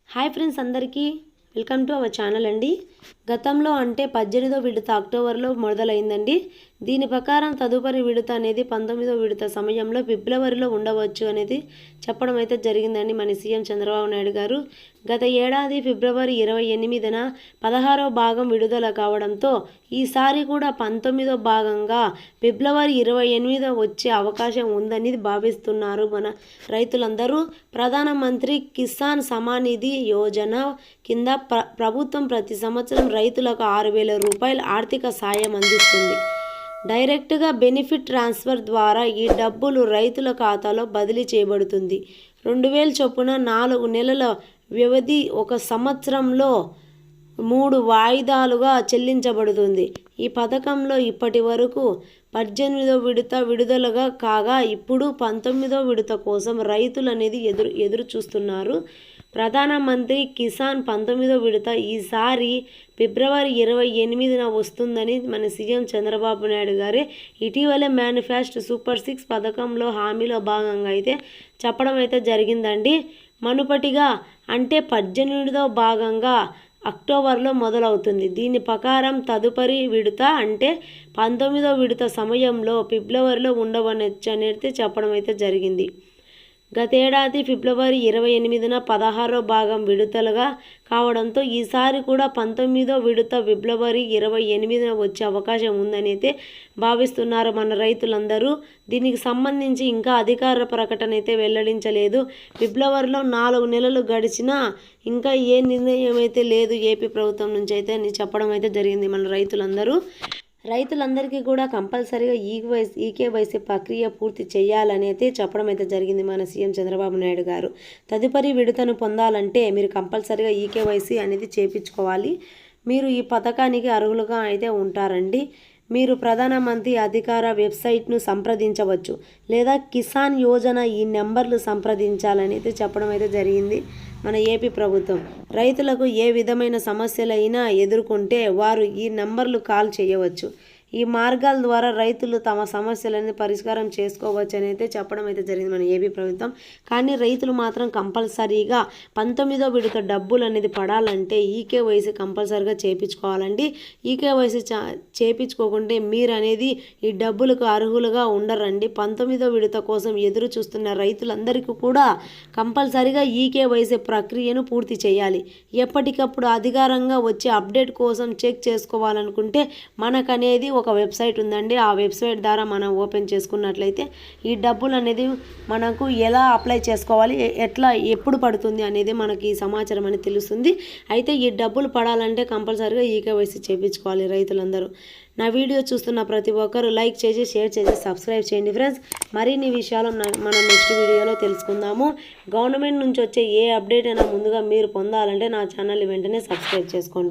Hi friends అందరికీ welcome to our channel అండి. గతంలో అంటే 18వ విడత అక్టోబర్లో మొదలైందండి. దీని ప్రకారం తదుపరి విడత అనేది 19వ విడత సమయంలో ఫిబ్రవరిలో ఉండవచ్చు అనేది చెప్పడం అయితే జరిగిందండి మన సీఎం చంద్రబాబు నాయుడు గారు. గత ఏడాది ఫిబ్రవరి 28న 16వ భాగం విడుదల కావడంతో ఈసారి కూడా 19వ భాగంగా ఫిబ్రవరి 28 వచ్చే అవకాశం ఉందని భావిస్తున్నారు మన రైతులందరూ. ప్రధానమంత్రి కిసాన్ సమ్మాన్ నిధి యోజన కింద ప్రభుత్వం ప్రతి సంవత్సరం రైతులకు 6,000 రూపాయల ఆర్థిక సాయం అందిస్తుంది. డైరెక్ట్గా బెనిఫిట్ ట్రాన్స్ఫర్ ద్వారా ఈ డబ్బులు రైతుల ఖాతాలో బదిలీ చేయబడుతుంది. 2,000 చొప్పున 4 నెలల వ్యవధి, 1 సంవత్సరంలో 3 వాయిదాలుగా చెల్లించబడుతుంది. ఈ పథకంలో ఇప్పటి వరకు 18వ విడత విడుదలగా కాగా ఇప్పుడు 19వ విడత కోసం రైతులు అనేది ఎదురు చూస్తున్నారు. ప్రధానమంత్రి కిసాన్ 19వ విడత ఈసారి ఫిబ్రవరి 28న వస్తుందని మన సీఎం చంద్రబాబు నాయుడు గారే ఇటీవలే మేనిఫెస్టో సూపర్ 6 పథకంలో హామీలో భాగంగా అయితే చెప్పడం అయితే జరిగిందండి. మునుపటిగా అంటే 18వ భాగంగా అక్టోబర్లో మొదలవుతుంది. దీని ప్రకారం తదుపరి విడత అంటే 19వ విడత సమయంలో ఫిబ్రవరిలో ఉండవనొచ్చు అనేది చెప్పడం అయితే జరిగింది. గతేడాది ఫిబ్రవరి 28న 16వ భాగం విడుదలగా కావడంతో ఈసారి కూడా 19వ విడత ఫిబ్రవరి 28న వచ్చే అవకాశం ఉందని అయితే భావిస్తున్నారు మన రైతులందరూ. దీనికి సంబంధించి ఇంకా అధికార ప్రకటన అయితే వెల్లడించలేదు. ఫిబ్రవరిలో 4 నెలలు గడిచినా ఇంకా ఏ నిర్ణయం అయితే లేదు ఏపీ ప్రభుత్వం నుంచి అయితే అని చెప్పడం అయితే జరిగింది మన రైతులందరికీ కూడా కంపల్సరీగా ఈకేవైసీ ప్రక్రియ పూర్తి చేయాలని అయితే చెప్పడం అయితే జరిగింది మన సీఎం చంద్రబాబు నాయుడు గారు. తదుపరి విడతను పొందాలంటే మీరు కంపల్సరీగా ఈకేవైసీ అనేది చేయించుకోవాలి. మీరు ఈ పథకానికి అర్హులుగా అయితే ఉంటారండి. మీరు ప్రధానమంత్రి అధికార వెబ్సైట్ను సంప్రదించవచ్చు లేదా కిసాన్ యోజన ఈ నెంబర్లు సంప్రదించాలని అయితే చెప్పడం అయితే జరిగింది మన ఏపీ ప్రభుత్వం. రైతులకు ఏ విధమైన సమస్యలైనా ఎదుర్కొంటే వారు ఈ నెంబర్లు కాల్ చేయవచ్చు. ఈ మార్గాల ద్వారా రైతులు తమ సమస్యలని పరిష్కారం చేసుకోవచ్చు అని అయితే చెప్పడం అయితే జరిగింది మన ఏపీ ప్రభుత్వం. కానీ రైతులు మాత్రం కంపల్సరీగా 19వ విడత డబ్బులు అనేది పడాలంటే ఈకేవైసీ కంపల్సరీగా చేయించుకోవాలండి. ఈకేవైసీ చేయించుకోకుంటే మీరు అనేది ఈ డబ్బులకు అర్హులుగా ఉండరండి. 19వ విడత కోసం ఎదురు చూస్తున్న రైతులందరికీ కూడా కంపల్సరీగా ఈకేవైసీ ప్రక్రియను పూర్తి చేయాలి. ఎప్పటికప్పుడు అధికారంగా వచ్చే అప్డేట్ కోసం చెక్ చేసుకోవాలనుకుంటే మనకనేది ఒక వెబ్సైట్ ఉందండి. ఆ వెబ్సైట్ ద్వారా మనం ఓపెన్ చేసుకున్నట్లయితే ఈ డబ్బులు అనేది మనకు ఎలా అప్లై చేసుకోవాలి, ఎట్లా ఎప్పుడు పడుతుంది అనేది మనకి సమాచారం అనేది తెలుస్తుంది. అయితే ఈ డబ్బులు పడాలంటే కంపల్సరీగా ఈకేవైసీ చేయించుకోవాలి రైతులందరూ. నా వీడియో చూస్తున్న ప్రతి ఒక్కరు లైక్ చేసి, షేర్ చేసి, సబ్స్క్రైబ్ చేయండి ఫ్రెండ్స్. మరిన్ని విషయాలు మనం నెక్స్ట్ వీడియోలో తెలుసుకుందాము. గవర్నమెంట్ నుంచి వచ్చే ఏ అప్డేట్ అయినా ముందుగా మీరు పొందాలంటే నా ఛానల్ వెంటనే సబ్స్క్రైబ్ చేసుకోండి.